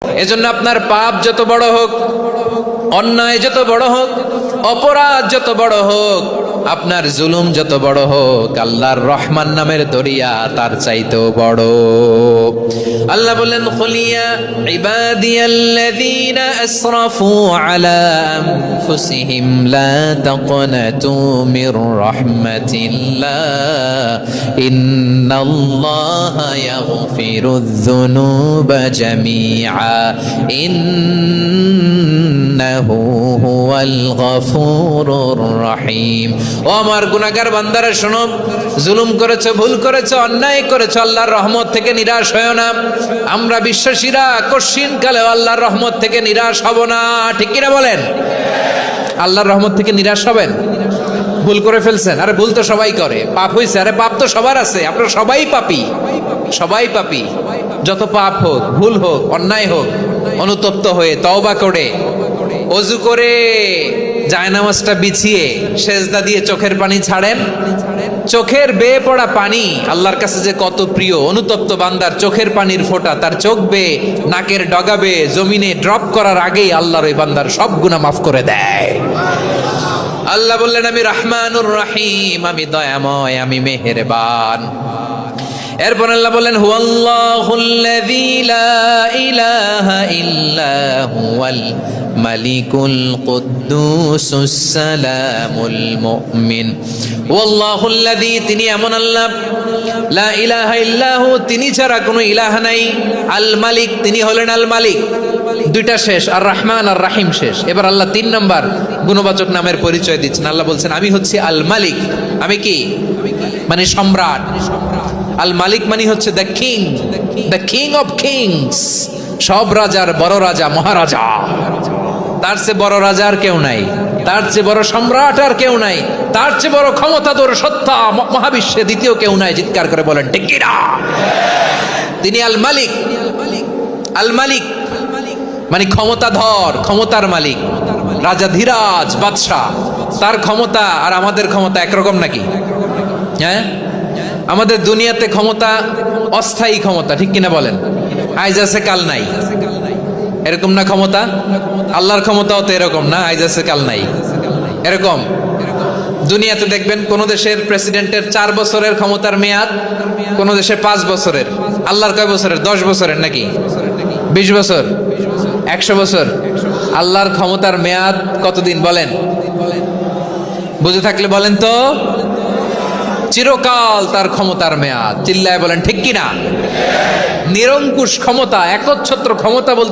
এজন্য আপনার পাপ যত বড় হোক, অন্যায় যত বড় হোক, অপরাধ যত বড় হোক, আপনার জুলুম যত বড় হোক, আল্লাহর রহমান নামের দরিয়া তার চাইতেও বড়। আল্লাহ বললেন, কুলিয়া ইবাদিয়াল্লাযীনা আসরাফু আলা আনফুসিহিম লা তাকনাতু মির রাহমাতিল্লাহ ইন্নাল্লাহা ইয়াগফিরুয যুনুবা জামিআ ইন্নাহু হুয়াল গফুরুর রহিম। ও আমার গুনাহগার বান্দারা শোনো, জুলুম করেছো, ভুল করেছো, অন্যায় করেছো, আল্লাহর রহমত থেকে নিরাশ হয়ো না। আমরা বিশ্বাসীরা কশিনকালেও আল্লাহর রহমত থেকে নিরাশ হব না, ঠিক কিনা বলেন? আল্লাহর রহমত থেকে নিরাশ হবেন? ভুল করে ফেলছেন, আরে ভুল তো সবাই করে। পাপ হয়েছে, আরে পাপ তো সবার আছে, আপনারা সবাই পাপী, সবাই পাপী। যত পাপ হোক, ভুল হোক, অন্যায় হোক, অনুতপ্ত হয়ে তওবা করে, ওযু করে, জায়নামাজটা বিছিয়ে সেজদা দিয়ে চোখের পানি ছাড়েন। চোখের বেয়ে পড়া পানি আল্লাহর কাছে যে কত প্রিয়। অনুতপ্ত বান্দার চোখের পানির ফোঁটা তার চোখ বেয়ে, নাকের ডগা বেয়ে জমিনে ড্রপ করার আগেই আল্লাহর ওই বান্দার সব গুনাহ মাফ করে দেয়। আল্লাহ বললেন, আমি রহমানুর রহিম, আমি দয়াময়, আমি মেহেরবান। এরপর আল্লাহ বলেন, হুয়াল্লাহুল্লাযী লা ইলাহা ইল্লা হুয়াল মালিকুল কুদ্দুসুস সালামুল মুমিন। ওয়াল্লাহুল্লাযী, তিনি এমন আল্লাহ, লা ইলাহা ইল্লাহু, তিনি ছাড়া কোনো ইলাহ নাই। আল মালিক, তিনি হলেন আল মালিক। দুইটা শেষ, আর রহমান আর রাহিম শেষ। এবার আল্লাহ 3 নাম্বার গুণবাচক নামের পরিচয় দিচ্ছেন। আল্লাহ বলছেন, আমি হচ্ছি আল মালিক। আমি কি? মানে সম্রাট। আল মালিক মানে হচ্ছে the king, the king of kings, সব রাজার বড় রাজা, মহারাজা। তার চেয়ে বড় রাজা আর কেউ নাই, তার চেয়ে বড় সম্রাট আর কেউ নাই, তার চেয়ে বড় ক্ষমতাধর সত্তা মহাবিশ্বে দ্বিতীয় কেউ নাই। চিৎকার করে বলেন ঠিক কি না? তিনি আল মালিক। আল মালিক মানে ক্ষমতাধর, ক্ষমতার মালিক, রাজা ধীরাজ বাদশাহ। তার ক্ষমতা আর আমাদের ক্ষমতা একরকম নাকি? হ্যাঁ, আমাদের দুনিয়াতে ক্ষমতা অস্থায়ী ক্ষমতা, ঠিক কিনা বলেন? আইজ আছে কাল নাই, এরকম না ক্ষমতা? আল্লাহর ক্ষমতাও তো এরকম না, আইজ আছে কাল নাই এরকম। দুনিয়াতে দেখবেন কোন দেশের প্রেসিডেন্টের 4 বছরের ক্ষমতার মেয়াদ, কোন দেশে 5 বছরের। আল্লাহর কয় বছরের? 10 বছরের নাকি 20 বছর, 100 বছর। আল্লাহর ক্ষমতার মেয়াদ কতদিন বলেন? বুঝে থাকলে বলেন তো। চিরকাল তার ক্ষমতার মেয়াদ। চিল্লায় বলেন ঠিক কিনা? নিরঙ্কুশ ক্ষমতা, একচ্ছত্র ক্ষমতা বলতে